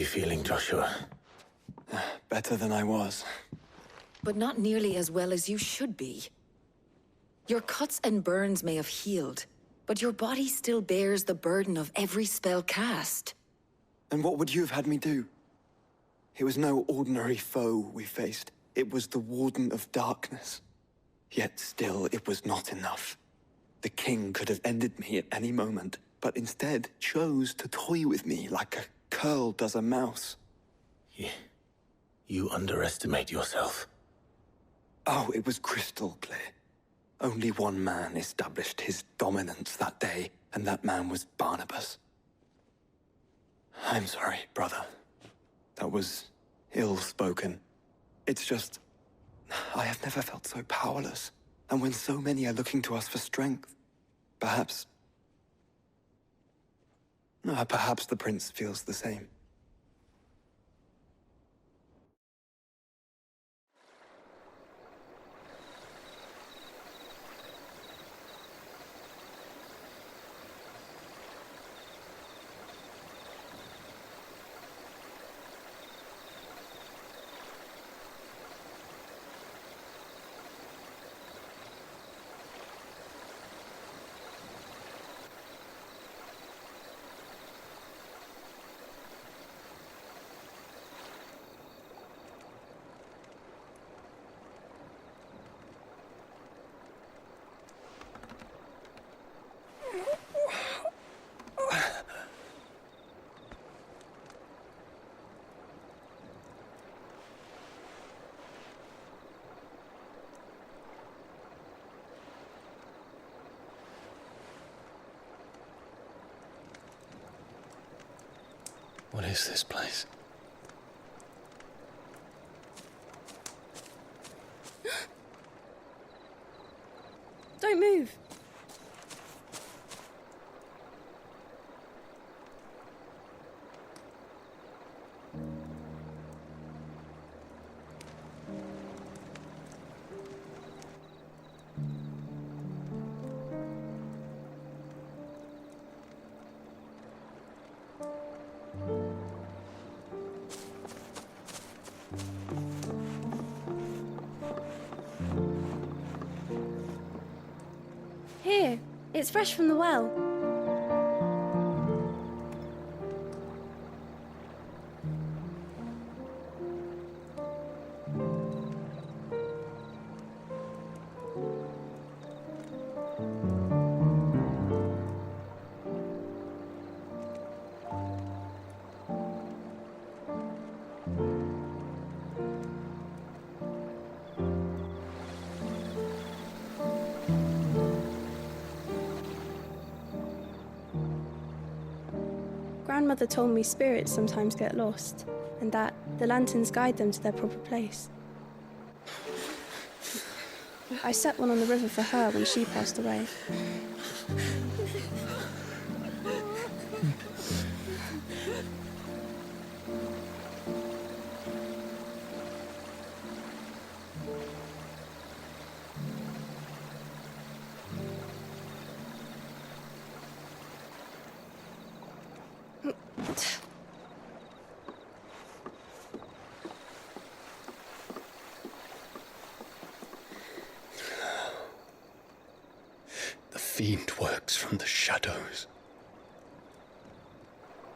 feeling, Joshua? Better than I was. But not nearly as well as you should be. Your cuts and burns may have healed, but your body still bears the burden of every spell cast. And what would you have had me do? It was no ordinary foe we faced. It was the Warden of Darkness. Yet still, it was not enough. The king could have ended me at any moment, but instead chose to toy with me like a curl does a mouse. You underestimate yourself. Oh, it was crystal clear. Only one man established his dominance that day, and that man was Barnabas. I'm sorry, brother. That was ill-spoken. It's just, I have never felt so powerless. And when so many are looking to us for strength, perhaps the prince feels the same. What is this place? Don't move. Here, it's fresh from the well. Grandmother told me spirits sometimes get lost, and that the lanterns guide them to their proper place. I set one on the river for her when she passed away. The fiend works from the shadows.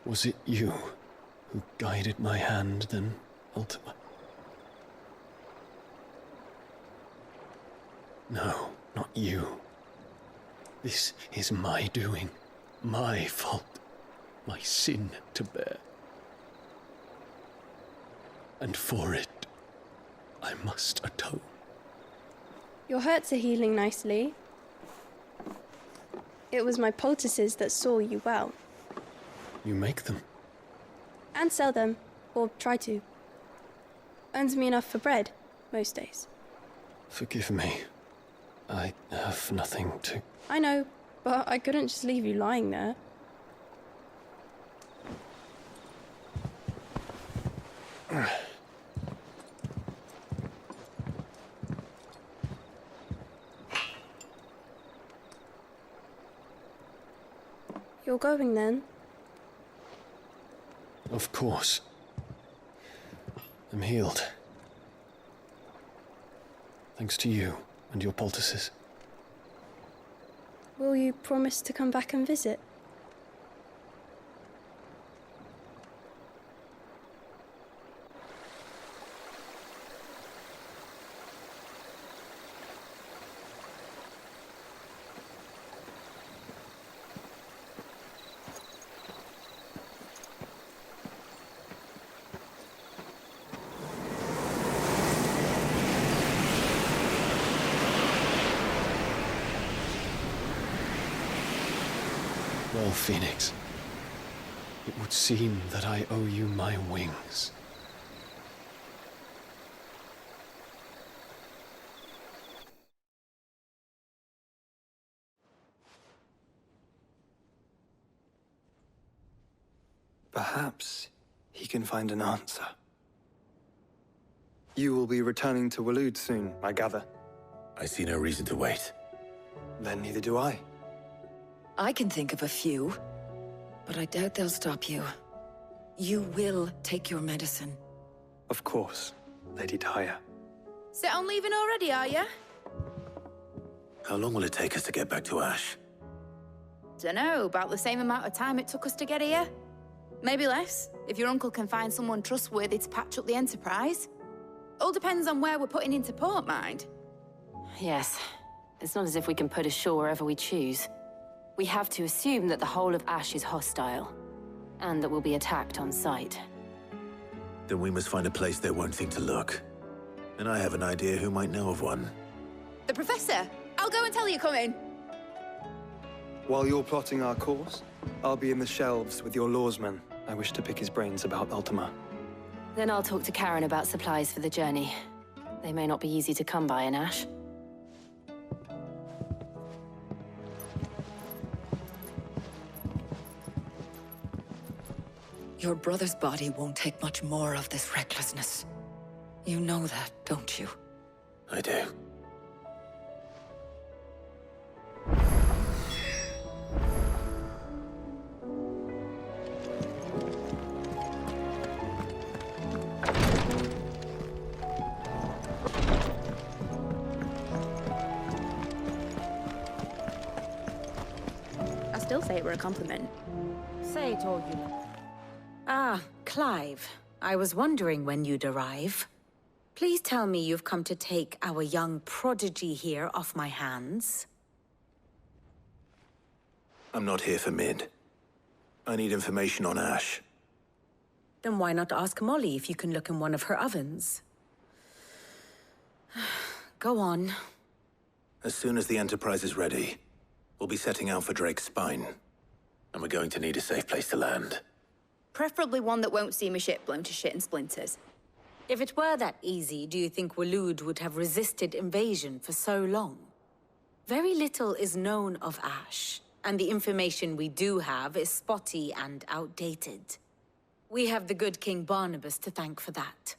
Was it you who guided my hand, then ultimately? No, not you. This is my doing, my fault, my sin to bear. And for it, I must atone. Your hurts are healing nicely. It was my poultices that saw you well. You make them? And sell them, or try to. Earns me enough for bread, most days. Forgive me. I have nothing to... I know, but I couldn't just leave you lying there. You're going then? Of course. I'm healed. Thanks to you and your poultices. Will you promise to come back and visit? Well, Phoenix, it would seem that I owe you my wings. Perhaps he can find an answer. You will be returning to Waloed soon, I gather. I see no reason to wait. Then neither do I. I can think of a few, but I doubt they'll stop you. You will take your medicine. Of course, Lady Daya. Set on leaving already, are you? How long will it take us to get back to Ash? Dunno, about the same amount of time it took us to get here. Maybe less, if your uncle can find someone trustworthy to patch up the Enterprise. All depends on where we're putting into port, mind. Yes. It's not as if we can put ashore wherever we choose. We have to assume that the whole of Ash is hostile, and that we'll be attacked on sight. Then we must find a place they won't think to look. And I have an idea who might know of one. The Professor! I'll go and tell you come in. While you're plotting our course, I'll be in the shelves with your lawsman. I wish to pick his brains about Ultima. Then I'll talk to Karen about supplies for the journey. They may not be easy to come by in Ash. Your brother's body won't take much more of this recklessness. You know that, don't you? I do. I still say it were a compliment. Say it all you like. Ah, Clive. I was wondering when you'd arrive. Please tell me you've come to take our young prodigy here off my hands. I'm not here for Mid. I need information on Ash. Then why not ask Molly if you can look in one of her ovens? Go on. As soon as the Enterprise is ready, we'll be setting out for Drake's Spine. And we're going to need a safe place to land. Preferably one that won't see my ship blown to shit and splinters. If it were that easy, do you think Waloed would have resisted invasion for so long? Very little is known of Ash, and the information we do have is spotty and outdated. We have the good King Barnabas to thank for that.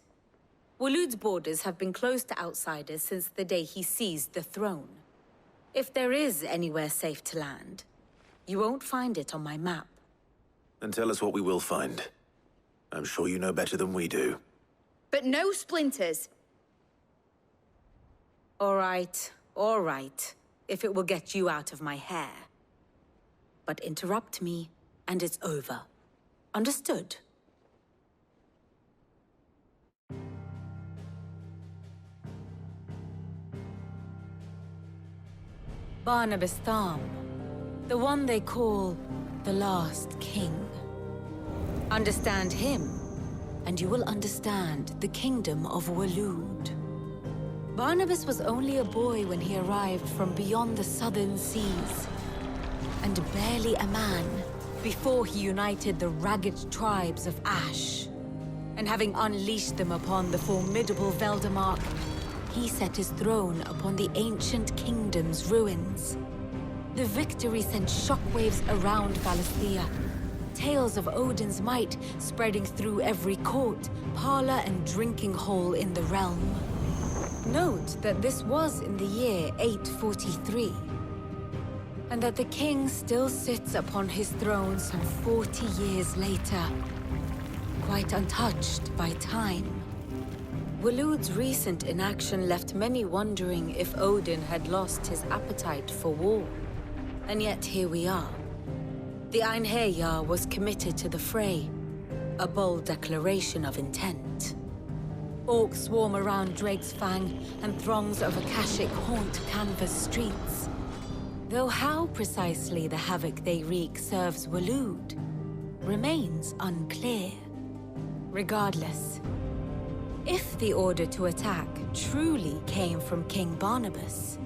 Waloed's borders have been closed to outsiders since the day he seized the throne. If there is anywhere safe to land, you won't find it on my map. Then tell us what we will find. I'm sure you know better than we do. But no splinters. All right, if it will get you out of my hair. But interrupt me, and it's over. Understood? Barnabas Tham, the one they call the last king. Understand him, and you will understand the kingdom of Waloed. Barnabas was only a boy when he arrived from beyond the southern seas, and barely a man before he united the ragged tribes of Ash. And having unleashed them upon the formidable Veldamark, he set his throne upon the ancient kingdom's ruins. The victory sent shockwaves around Valisthea, tales of Odin's might spreading through every court, parlor, and drinking hole in the realm. Note that this was in the year 843, and that the king still sits upon his throne some 40 years later, quite untouched by time. Waloed's recent inaction left many wondering if Odin had lost his appetite for war. And yet here we are. The Einherjar was committed to the fray, a bold declaration of intent. Orcs swarm around Drake's Fang, and throngs of Akashic haunt canvas streets. Though how precisely the havoc they wreak serves Waloed remains unclear. Regardless, if the order to attack truly came from King Barnabas,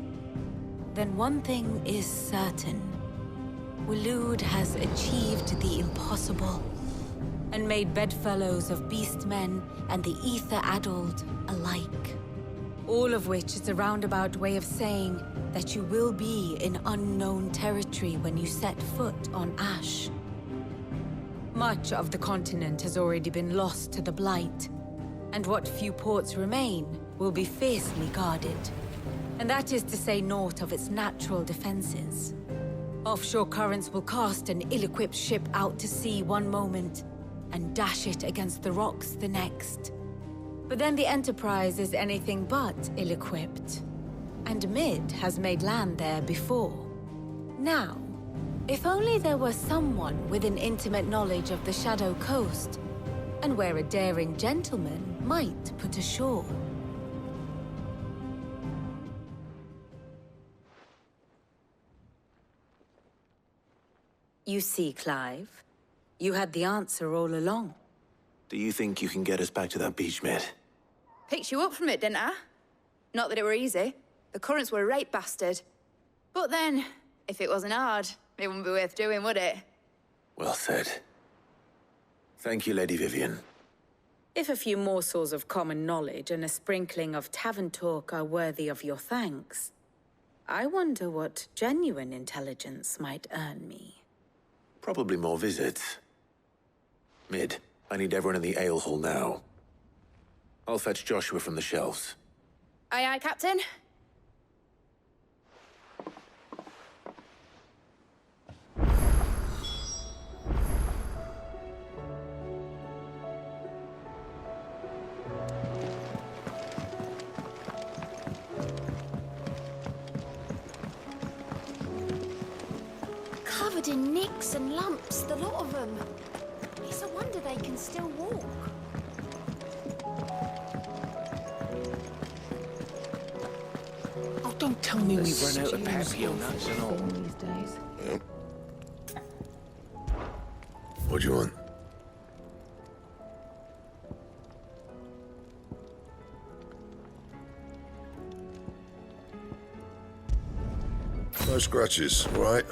then one thing is certain. Waloed has achieved the impossible, and made bedfellows of beastmen and the ether-addled alike. All of which is a roundabout way of saying that you will be in unknown territory when you set foot on Ash. Much of the continent has already been lost to the Blight, and what few ports remain will be fiercely guarded. And that is to say naught of its natural defenses. Offshore currents will cast an ill-equipped ship out to sea one moment, and dash it against the rocks the next. But then the Enterprise is anything but ill-equipped. And Mid has made land there before. Now, if only there were someone with an intimate knowledge of the Shadow Coast, and where a daring gentleman might put ashore. You see, Clive, you had the answer all along. Do you think you can get us back to that beach, Mid? Picked you up from it, didn't I? Not that it were easy. The currents were a right bastard. But then, if it wasn't hard, it wouldn't be worth doing, would it? Well said. Thank you, Lady Vivian. If a few morsels of common knowledge and a sprinkling of tavern talk are worthy of your thanks, I wonder what genuine intelligence might earn me. Probably more visits. Mid, I need everyone in the ale hall now. I'll fetch Joshua from the shelves. Aye, aye, Captain. Covered in nicks and lumps, the lot of them. It's a wonder they can still walk. Oh, don't tell me we've run out of papio nuts and all. These days. Yep. What do you want? No scratches, all right?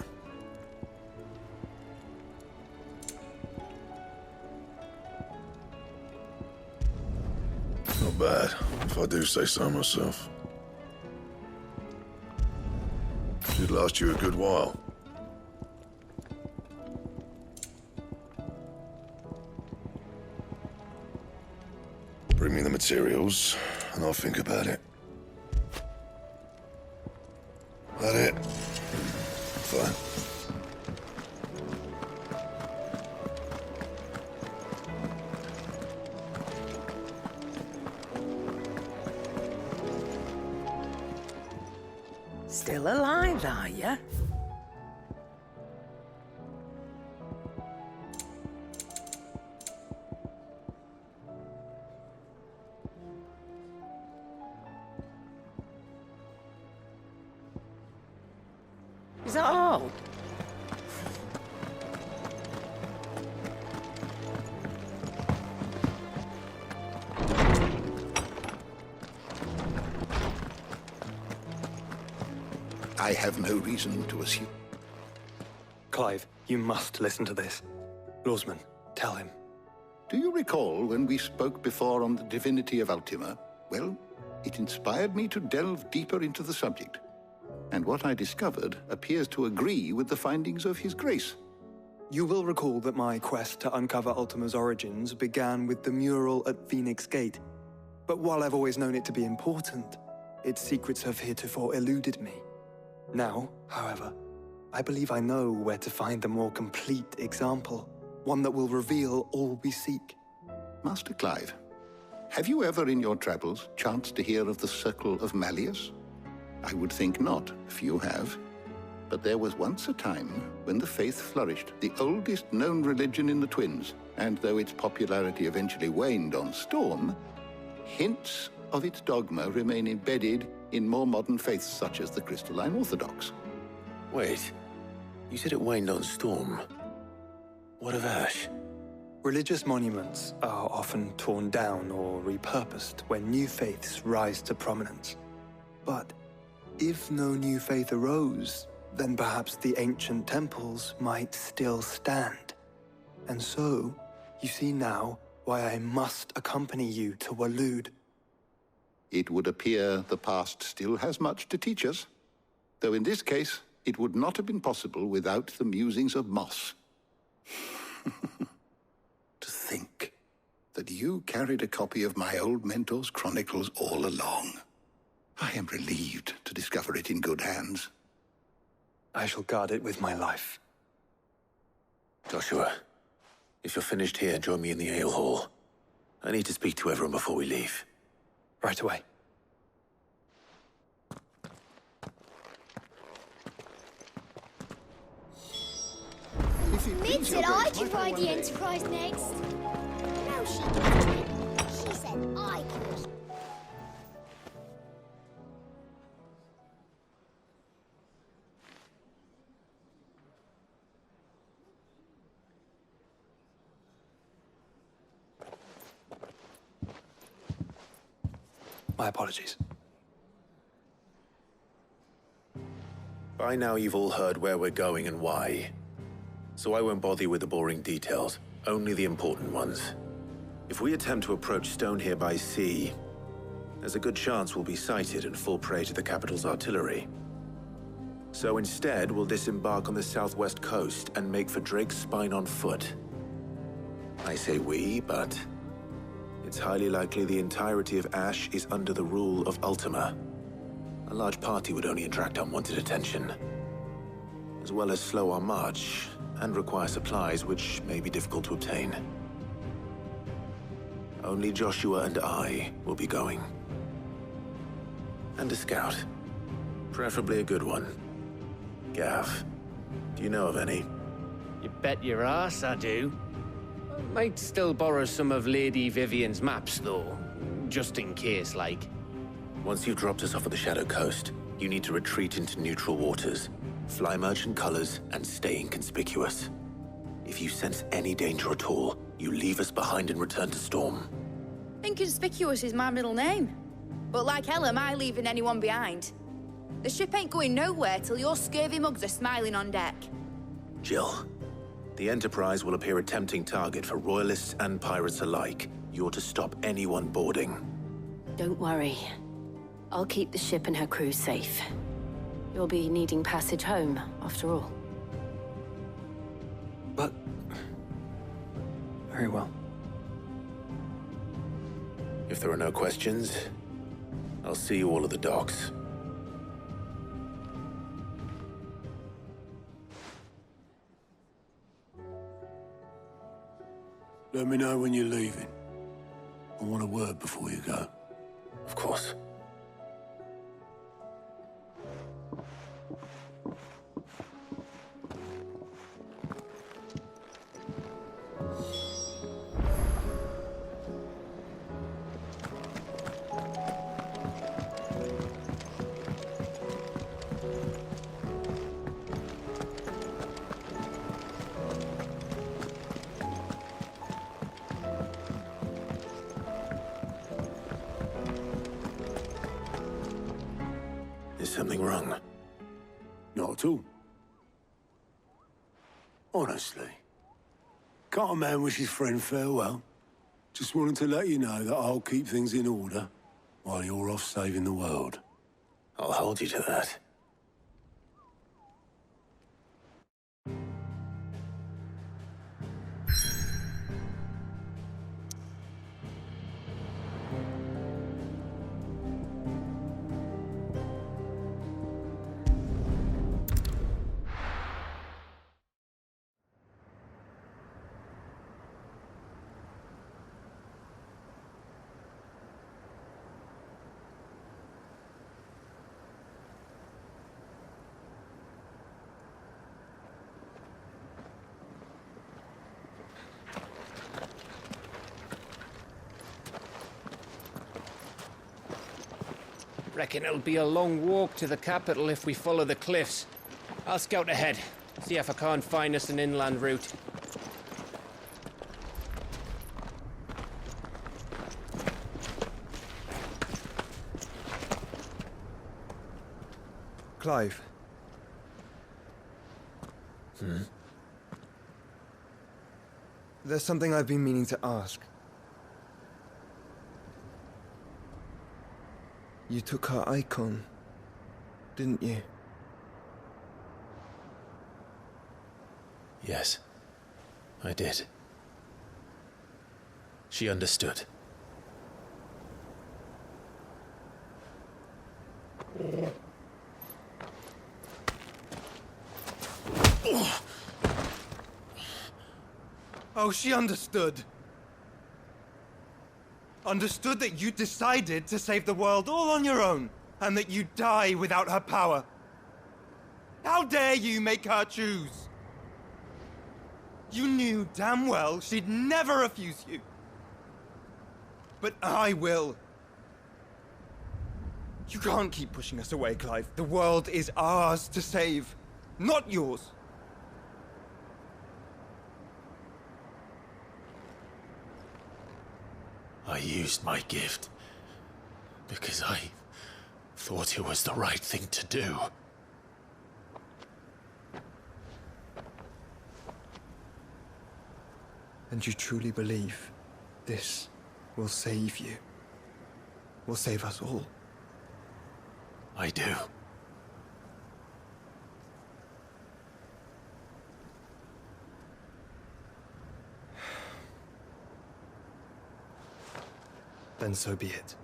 Not bad, if I do say so myself. Should last you a good while. Bring me the materials, and I'll think about it. That it? Fine. Still alive, are you? Is that all? I have no reason to assume. Clive, you must listen to this. Lawsman, tell him. Do you recall when we spoke before on the divinity of Ultima? Well, it inspired me to delve deeper into the subject. And what I discovered appears to agree with the findings of His Grace. You will recall that my quest to uncover Ultima's origins began with the mural at Phoenix Gate. But while I've always known it to be important, its secrets have heretofore eluded me. Now, however, I believe I know where to find the more complete example, one that will reveal all we seek. Master Clive, Have you ever in your travels chanced to hear of the Circle of Malleus? I would think not, if you have. But there was once a time when the faith flourished, the oldest known religion in the Twins, and though its popularity eventually waned on Storm, hints of its dogma remain embedded in more modern faiths such as the Crystalline Orthodox. Wait, you said it waned on Storm. What of Ash? Religious monuments are often torn down or repurposed when new faiths rise to prominence. But if no new faith arose, then perhaps the ancient temples might still stand. And so, you see now why I must accompany you to Waloed. It would appear the past still has much to teach us, though in this case, it would not have been possible without the musings of Moss. To think that you carried a copy of my old mentor's chronicles all along. I am relieved to discover it in good hands. I shall guard it with my life. Joshua, if you're finished here, join me in the ale hall. I need to speak to everyone before we leave. Right away. Mid said I could ride the Enterprise next. No, she didn't. She said I could. My apologies. By now you've all heard where we're going and why. So I won't bother you with the boring details, only the important ones. If we attempt to approach Stone here by sea, there's a good chance we'll be sighted and fall prey to the capital's artillery. So instead, we'll disembark on the southwest coast and make for Drake's Spine on foot. I say we, but it's highly likely the entirety of Ash is under the rule of Ultima. A large party would only attract unwanted attention, as well as slow our march and require supplies which may be difficult to obtain. Only Joshua and I will be going. And a scout. Preferably a good one. Gav, do you know of any? You bet your ass I do. Might still borrow some of Lady Vivian's maps, though. Just in case, like. Once you've dropped us off at the Shadow Coast, you need to retreat into neutral waters, fly merchant colors, and stay inconspicuous. If you sense any danger at all, you leave us behind and return to Storm. Inconspicuous is my middle name. But like hell am I leaving anyone behind. The ship ain't going nowhere till your scurvy mugs are smiling on deck. Jill, the Enterprise will appear a tempting target for royalists and pirates alike. You're to stop anyone boarding. Don't worry. I'll keep the ship and her crew safe. You'll be needing passage home, after all. But... very well. If there are no questions, I'll see you all at the docks. Let me know when you're leaving. I want a word before you go. Of course. Is something wrong? Not at all. Honestly. Can't a man wish his friend farewell? Just wanted to let you know that I'll keep things in order while you're off saving the world. I'll hold you to that. Reckon it'll be a long walk to the capital if we follow the cliffs. I'll scout ahead, see if I can't find us an inland route. Clive. There's something I've been meaning to ask. You took her Eikon, didn't you? Yes, I did. She understood. Oh, she understood. Understood that you decided to save the world all on your own, and that you'd die without her power. How dare you make her choose? You knew damn well she'd never refuse you. But I will. You can't keep pushing us away, Clive. The world is ours to save, not yours. I used my gift because I thought it was the right thing to do. And you truly believe this will save you? Will save us all? I do. Then so be it.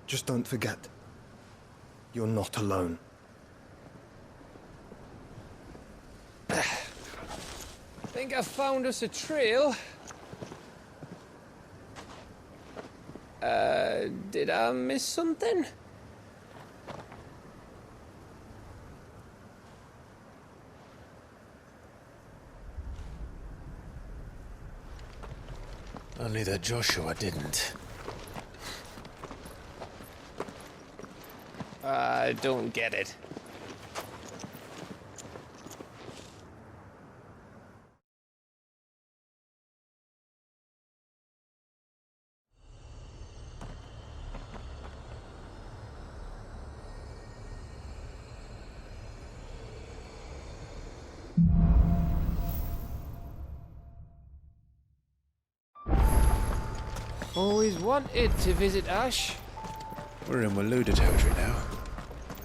Just don't forget, you're not alone. Think I found us a trail. Did I miss something? Only that Joshua didn't. I don't get it. Always wanted to visit Ash. We're in Waluda territory now.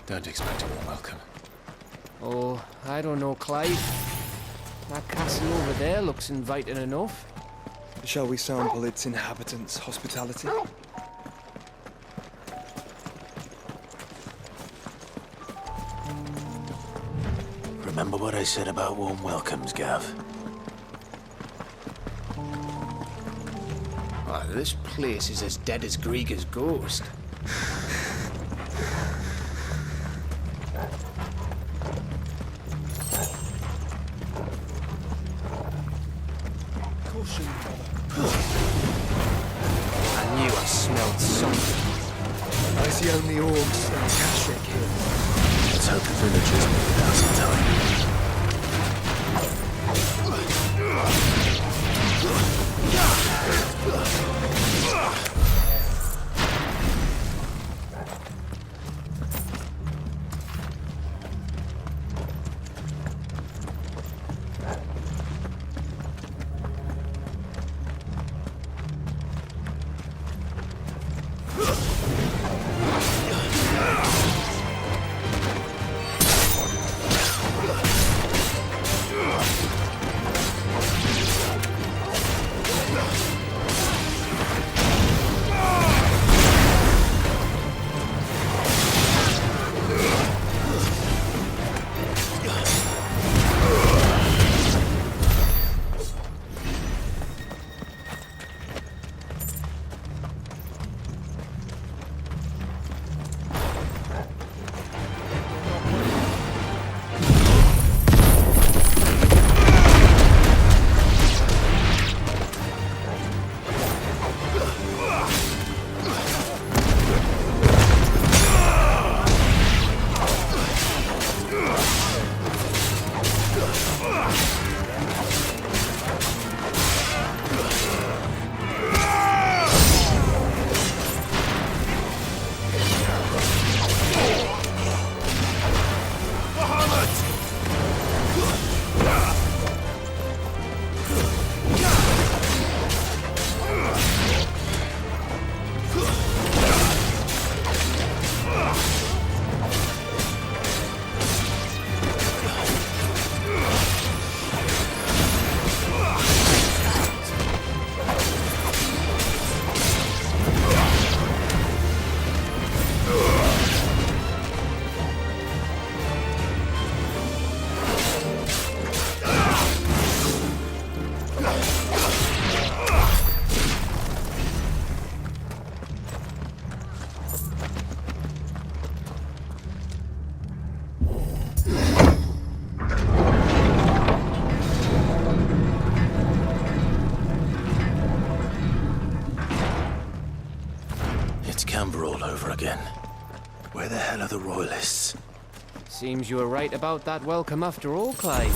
Don't expect a warm welcome. Oh, I don't know, Clive. That castle over there looks inviting enough. Shall we sample its inhabitants' hospitality? Remember what I said about warm welcomes, Gav? Oh, this place is as dead as Grieger's ghost. Caution. I knew I smelled something. I see only orcs and Kashik here. Let's hope the villagers make it out in time. over again. Where the hell are the royalists? Seems you were right about that welcome after all, Clive.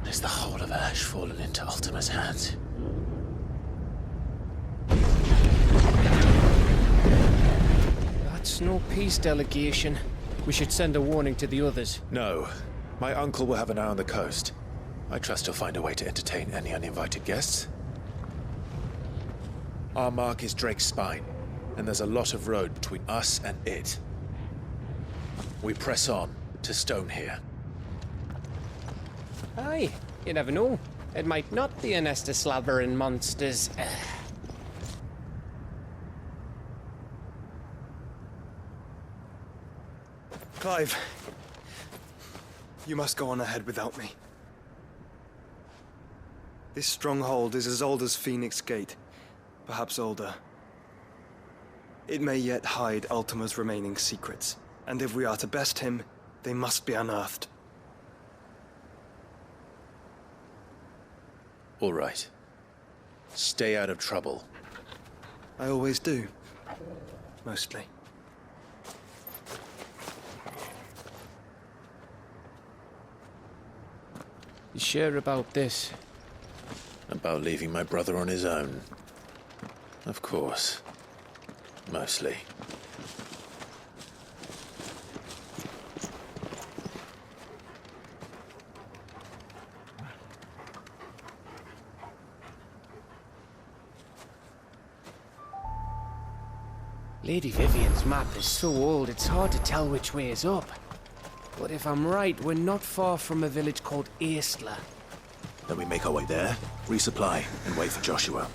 Is the whole of Ash fallen into Ultima's hands? That's no peace delegation. We should send a warning to the others. No. My uncle will have an eye on the coast. I trust he'll find a way to entertain any uninvited guests. Our mark is Drake's Spine, and there's a lot of road between us and it. We press on to Stone here. Aye, you never know. It might not be a nest of slathering monsters. Clive, you must go on ahead without me. This stronghold is as old as Phoenix Gate, perhaps older. It may yet hide Ultima's remaining secrets, and if we are to best him, they must be unearthed. All right. Stay out of trouble. I always do. Mostly. You sure about this? About leaving my brother on his own? Of course. Mostly. Lady Vivian's map is so old it's hard to tell which way is up. But if I'm right, we're not far from a village called Aistla. Then we make our way there, resupply, and wait for Joshua.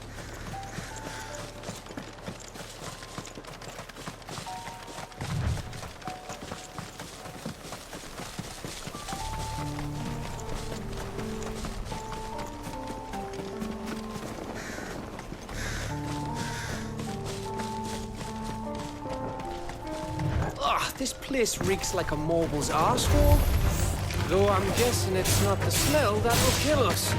This place reeks like a morble's arsehole. Though I'm guessing it's not the smell that'll kill us.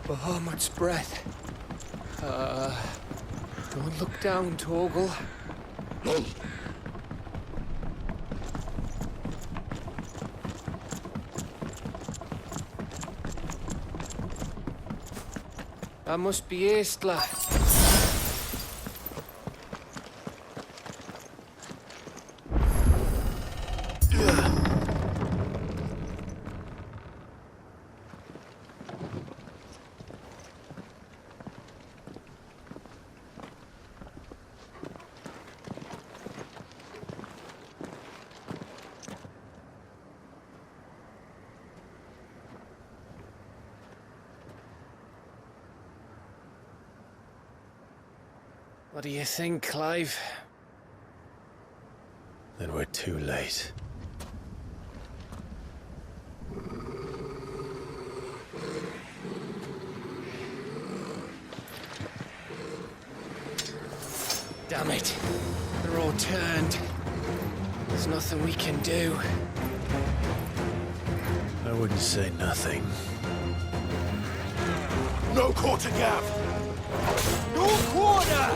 Oh, much breath. Don't look down, Torgal. That must be Eastla. What do you think, Clive? Then we're too late. Damn it. They're all turned. There's nothing we can do. I wouldn't say nothing. No quarter gap! No quarter!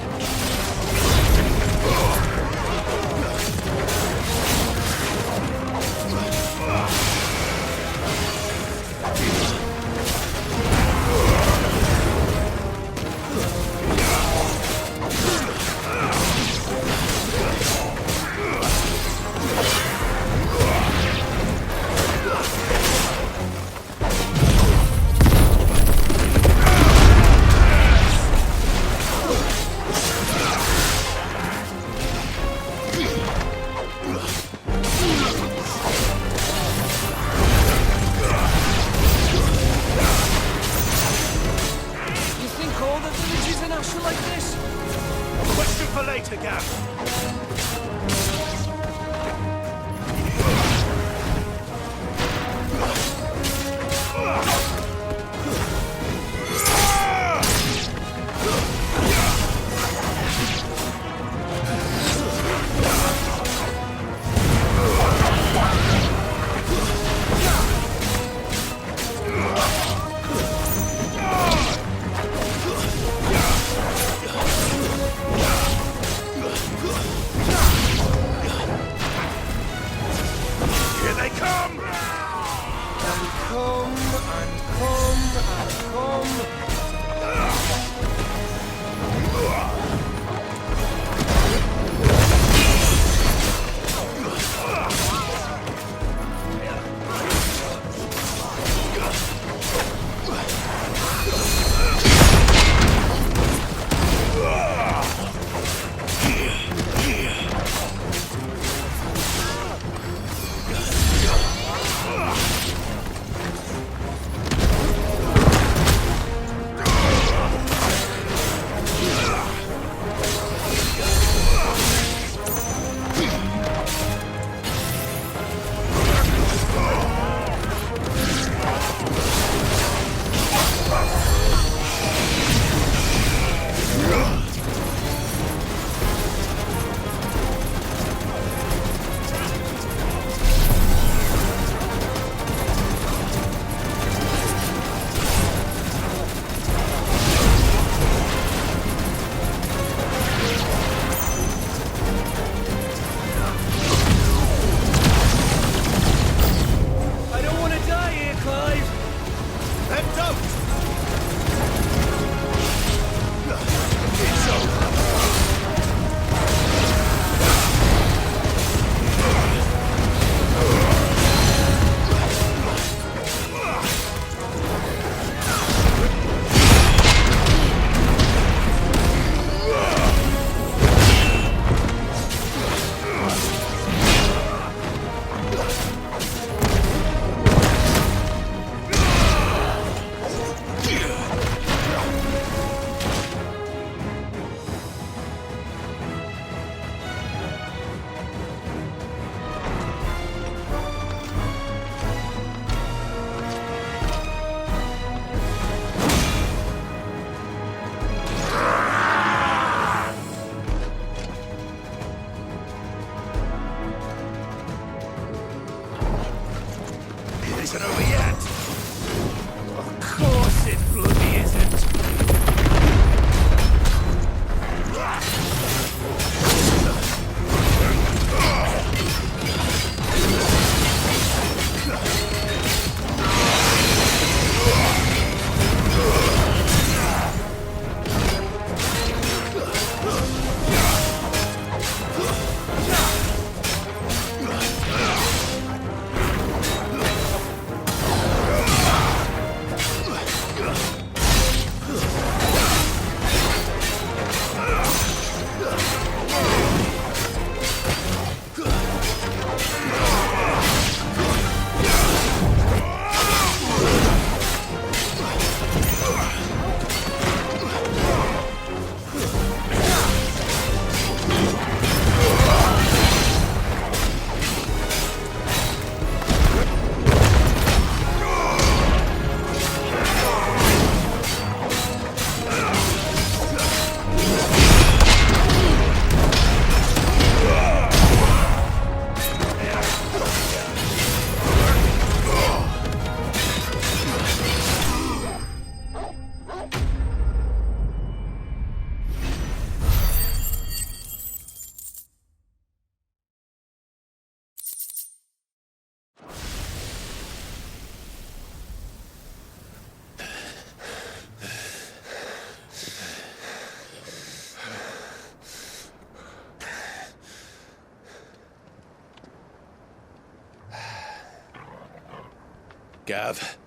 Gav.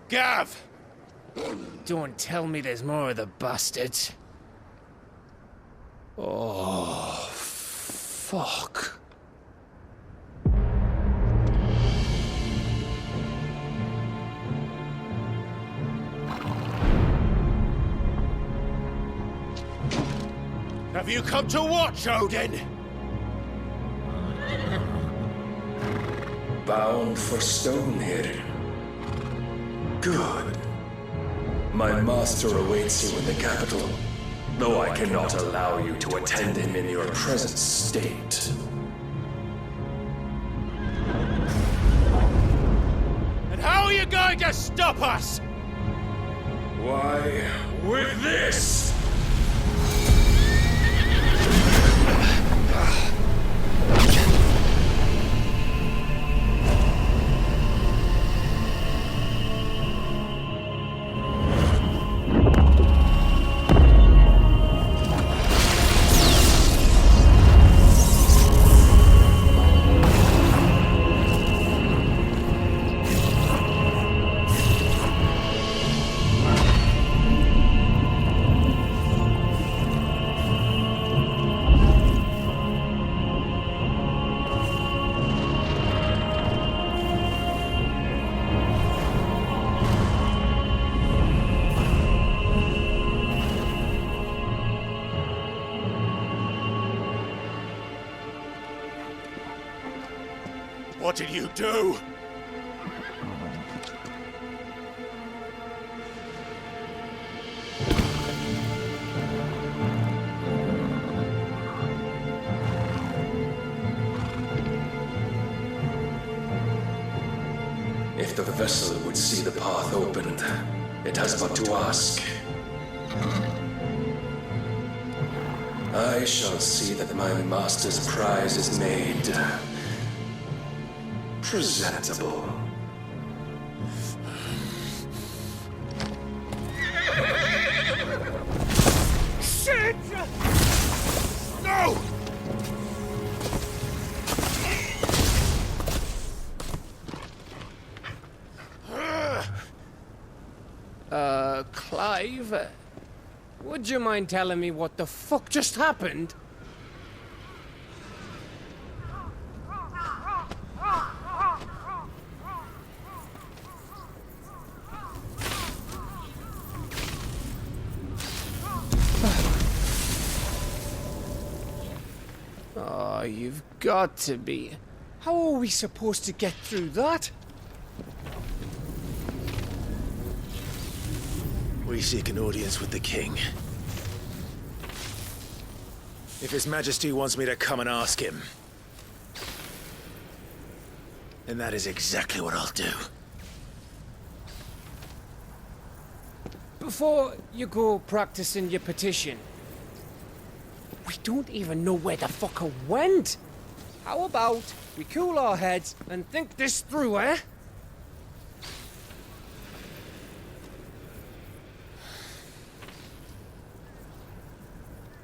Gav! Don't tell me there's more of the bastards. Oh, fuck. Have you come to watch, Odin? Bound for Stonehill. Good. My master awaits you in the capital, though I cannot allow you to attend him in your present state. And how are you going to stop us? Why, with this! What did you do? If the vessel would see the path opened, it has but to ask. I shall see that my master's prize is made presentable. Shit! No! Clive, would you mind telling me what the fuck just happened? Oh, you've got to be. How are we supposed to get through that? We seek an audience with the king. If His Majesty wants me to come and ask him, then that is exactly what I'll do. Before you go practicing your petition, we don't even know where the fucker went. How about we cool our heads and think this through, eh?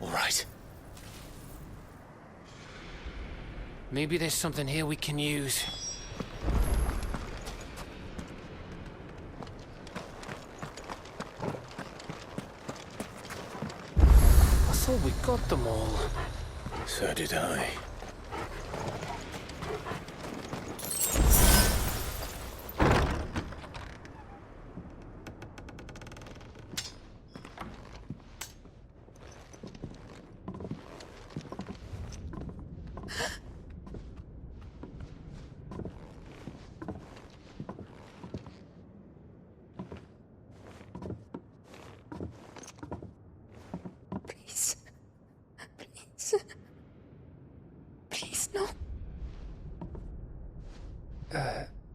All right. Maybe there's something here we can use. I thought we got them all. So did I.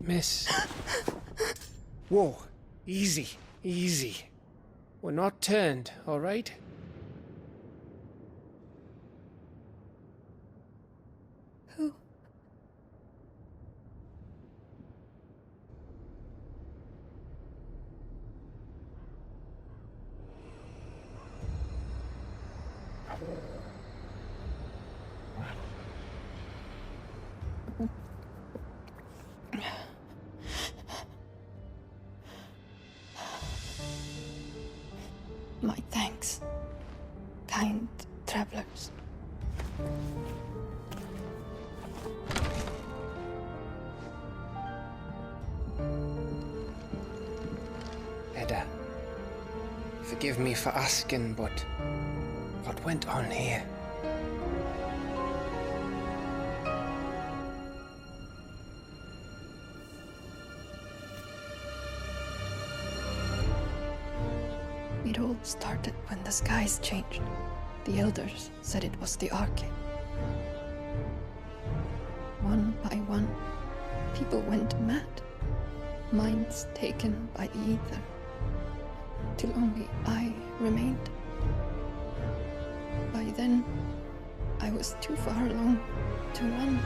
Miss. Whoa. Easy. Easy. We're not turned, all right? Who? My thanks, kind travelers. Edda, forgive me for asking, but what went on here? It all started when the skies changed. The elders said it was the Arcade. One by one, people went mad. Minds taken by the ether. Till only I remained. By then, I was too far along to run.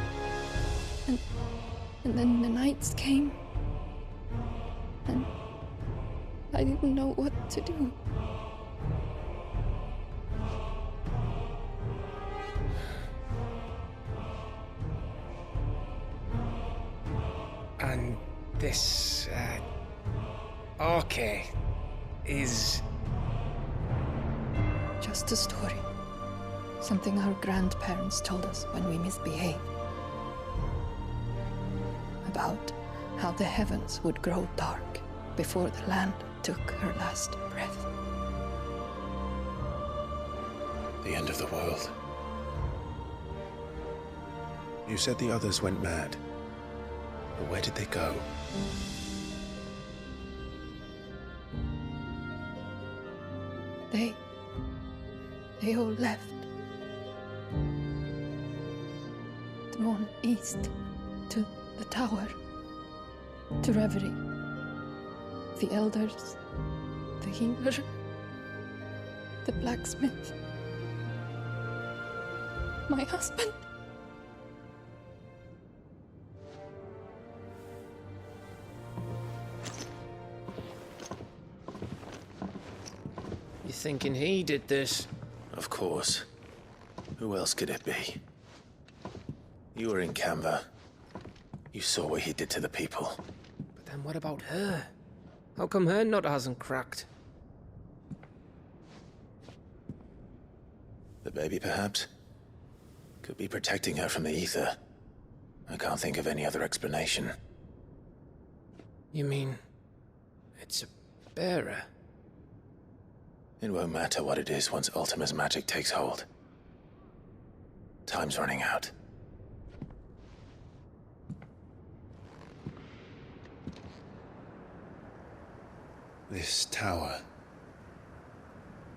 And then the nights came. And I didn't know what to do. And this, Arcade is... Just a story. Something our grandparents told us when we misbehaved. About how the heavens would grow dark before the land took her last breath. The end of the world. You said the others went mad. But where did they go? They all left. Drawn east to the tower, to reverie. The elders, the healer, the blacksmith, my husband. You thinking he did this? Of course. Who else could it be? You were in Canva. You saw what he did to the people. But then what about her? How come her nut hasn't cracked? The baby, perhaps? Could be protecting her from the ether. I can't think of any other explanation. You mean... it's a bearer? It won't matter what it is once Ultima's magic takes hold. Time's running out. This tower.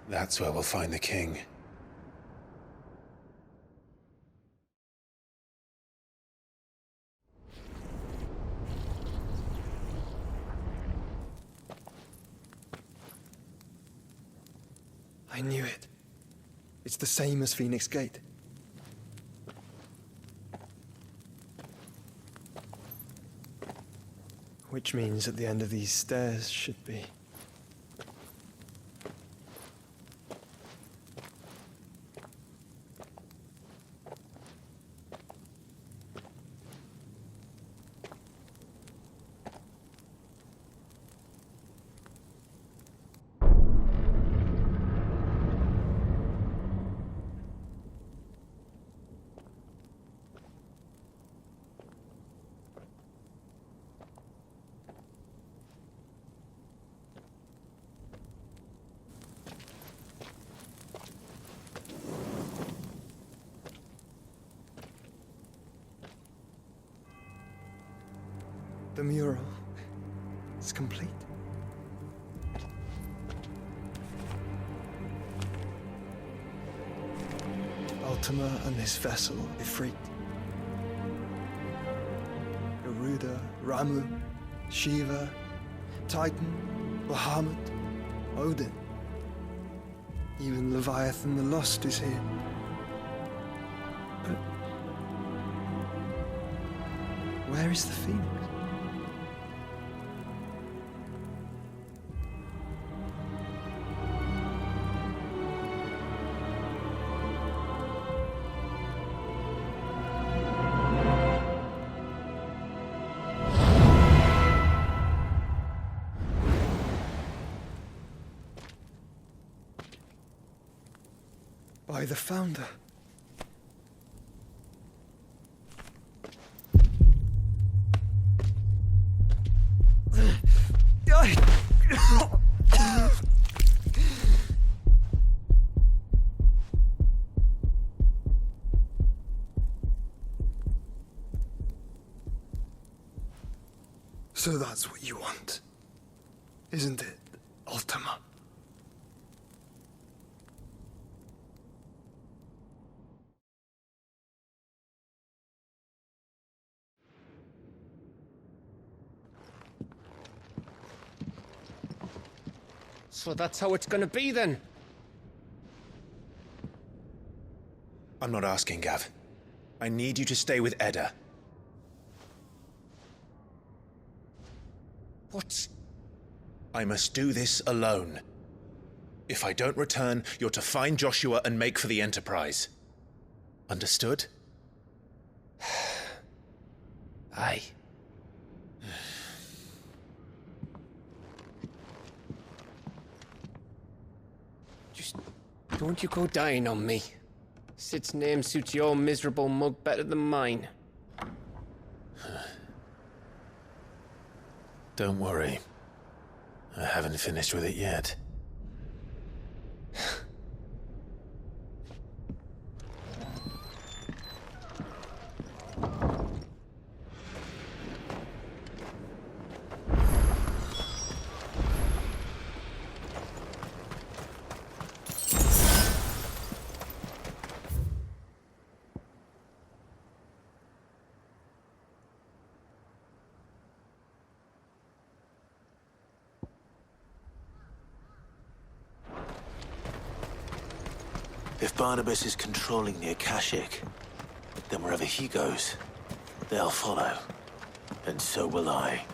That's where we'll find the king. I knew it. It's the same as Phoenix Gate. Which means at the end of these stairs should be... The mural is complete. Ultima and his vessel, Ifrit. Garuda, Ramu, Shiva, Titan, Bahamut, Odin. Even Leviathan the Lost is here. But where is the Phoenix? by the Founder. So that's what you want, isn't it, Ultima? So that's how it's gonna be then? I'm not asking, Gav. I need you to stay with Edda. What? I must do this alone. If I don't return, you're to find Joshua and make for the Enterprise. Understood? Aye. Just don't you go dying on me. Sid's name suits your miserable mug better than mine. Don't worry. I haven't finished with it yet. If Barnabas is controlling the Akashic, then wherever he goes, they'll follow. And so will I.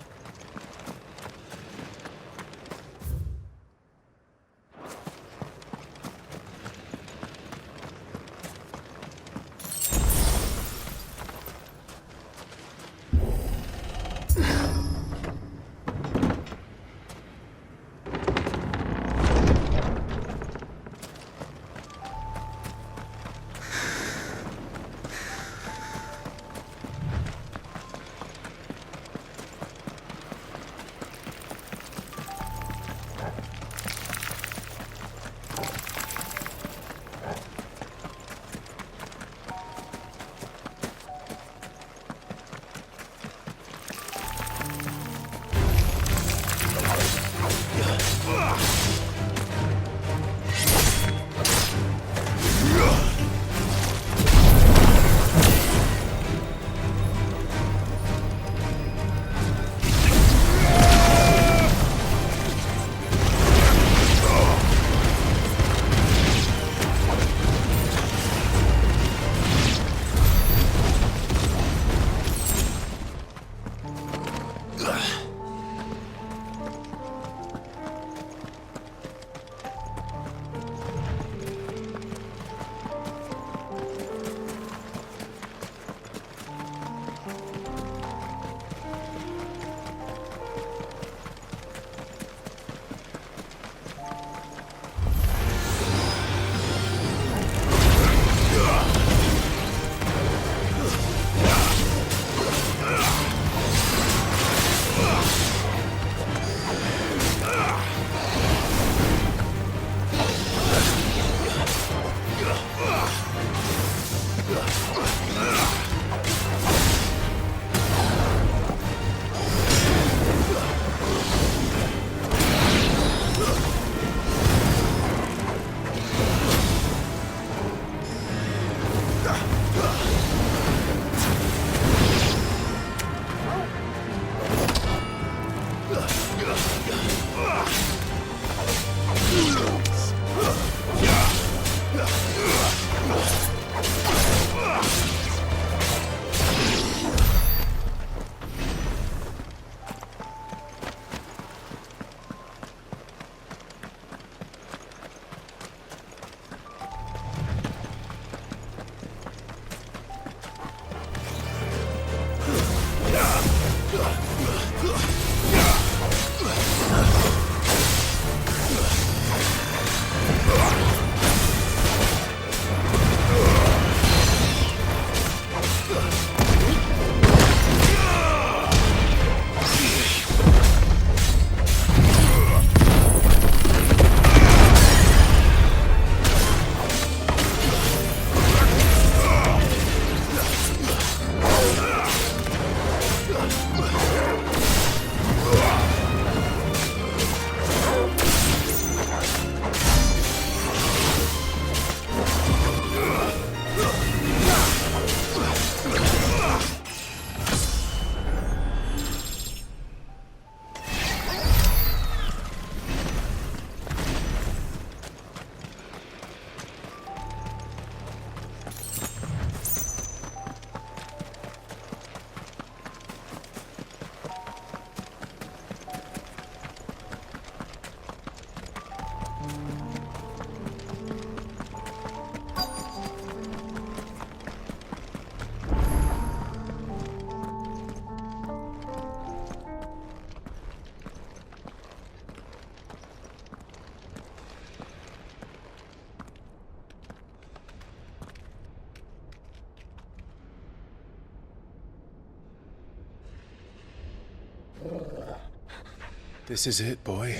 This is it, boy.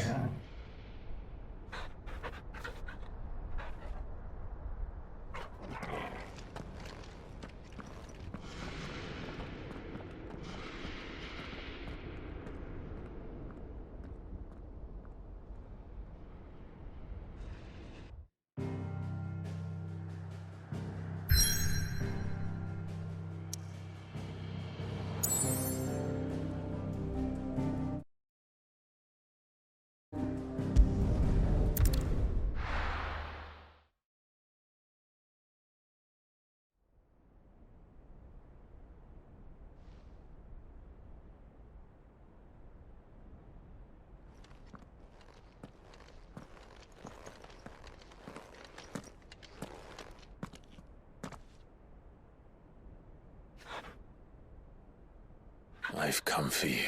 I've come for you,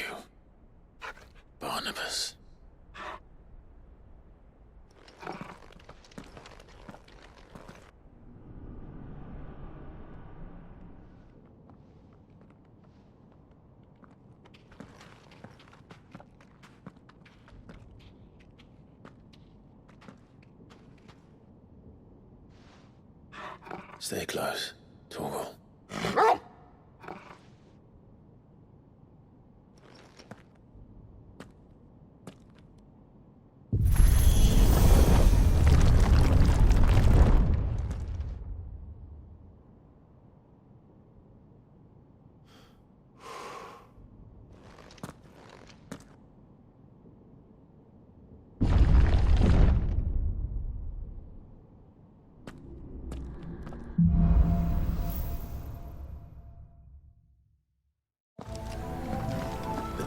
Barnabas. Stay close, Torgal.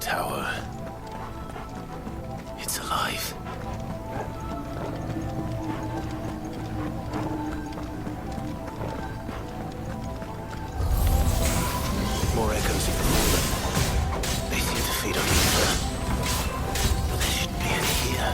Tower. It's alive. More echoes ignore them. They seem to feed on ether. But there shouldn't be any here.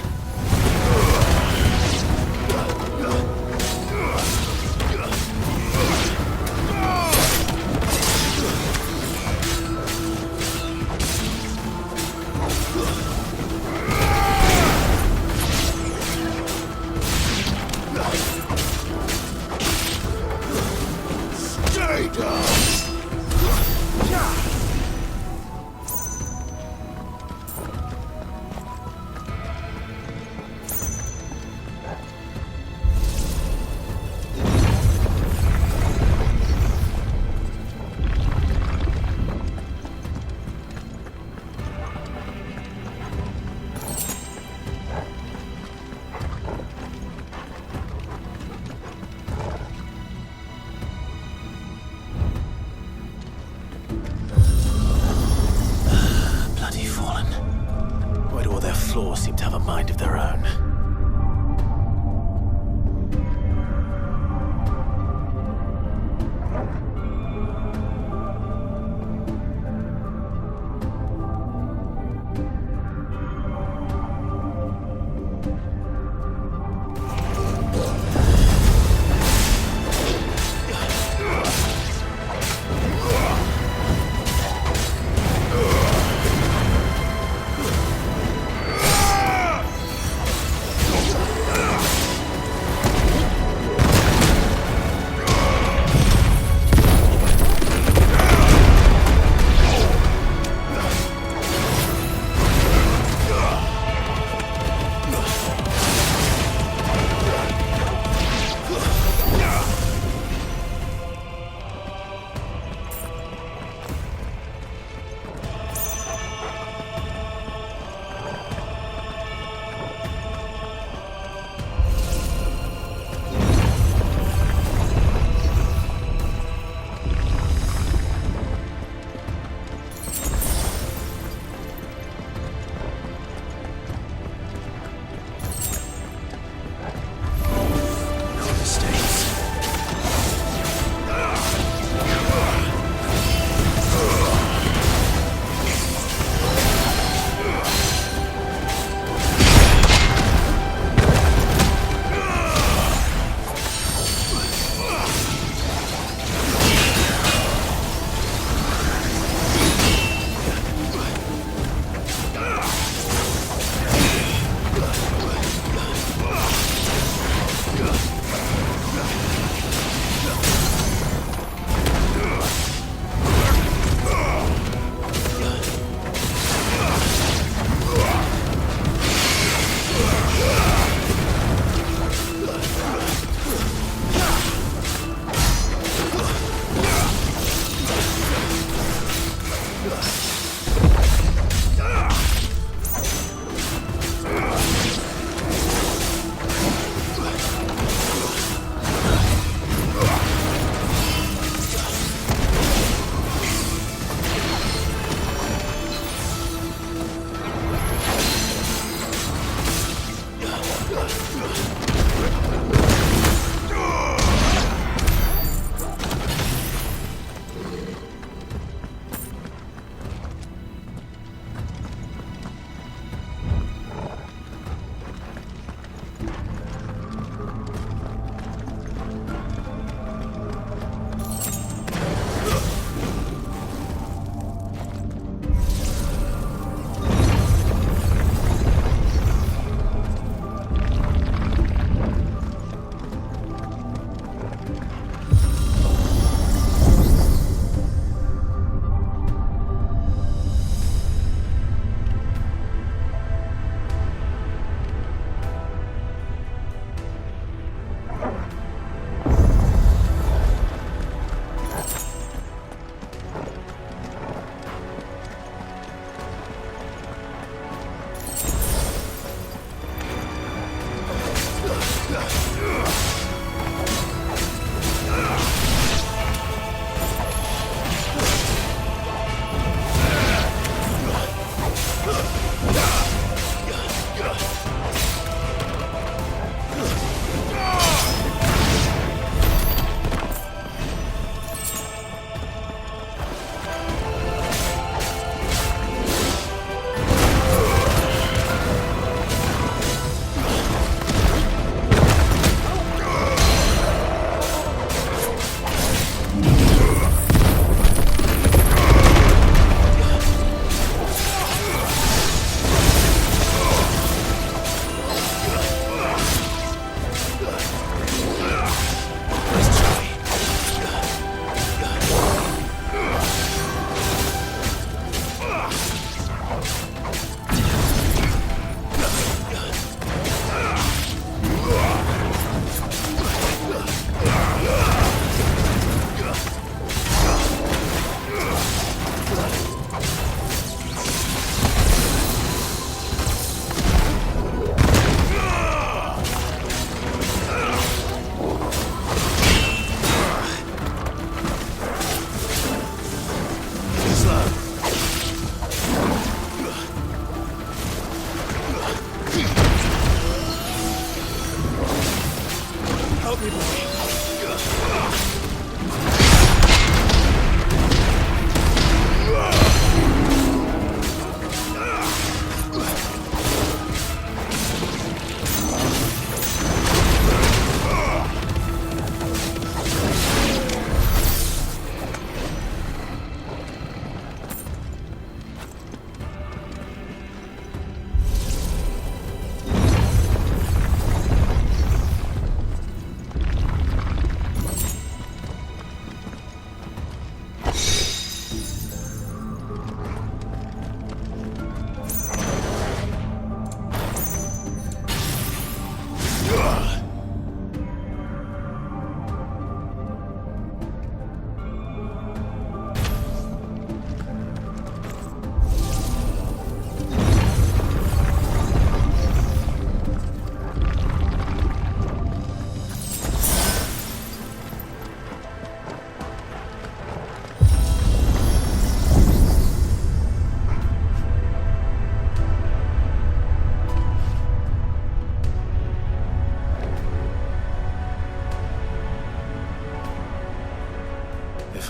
Floors seem to have a mind of their own.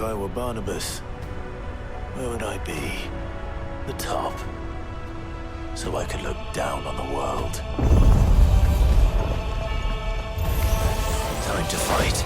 If I were Barnabas, where would I be? The top. So I could look down on the world. Time to fight.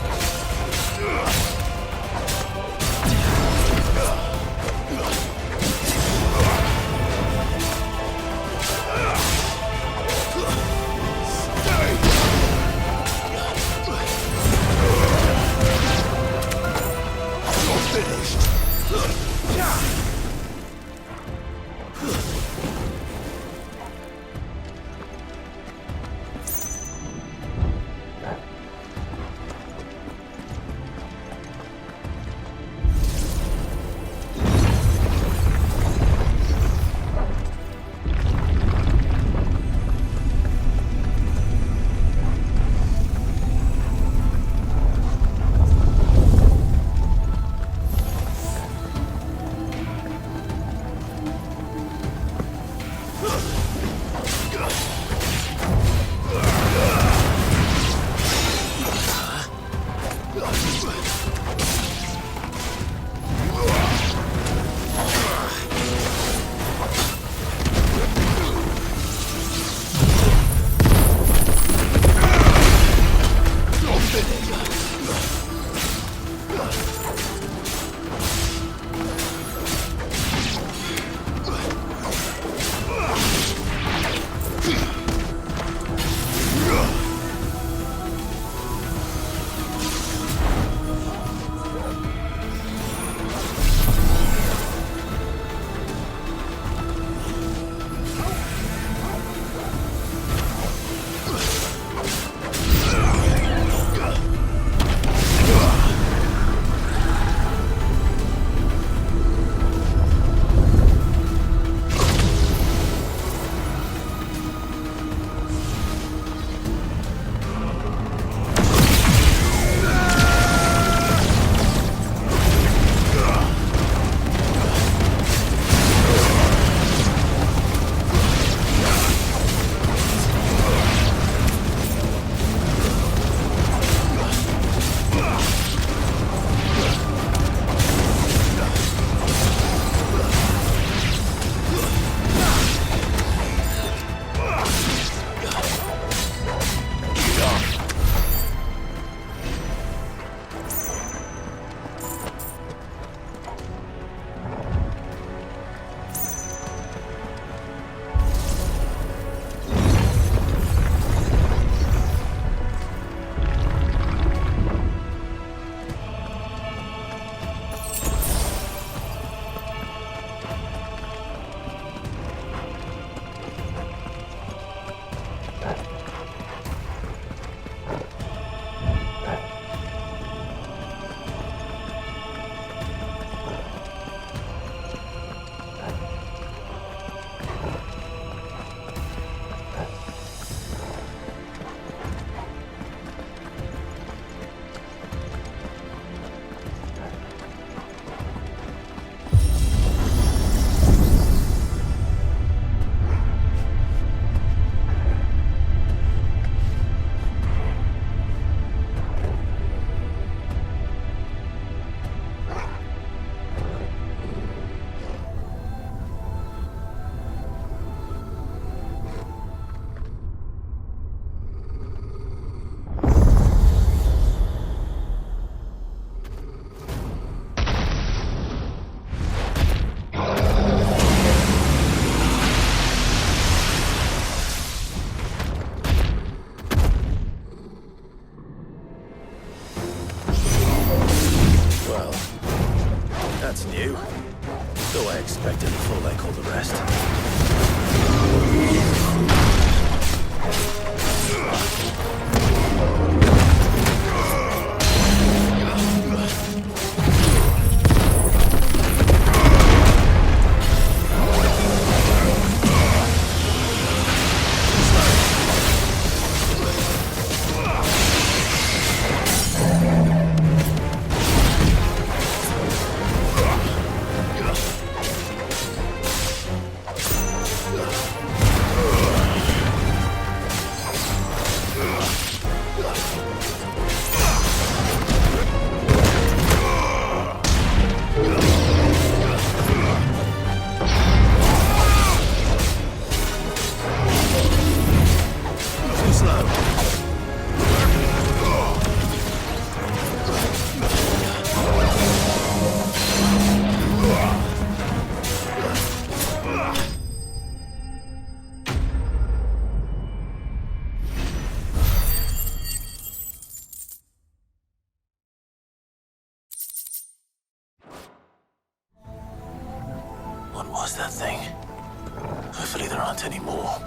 was that thing? Hopefully there aren't any more.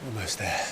Almost there.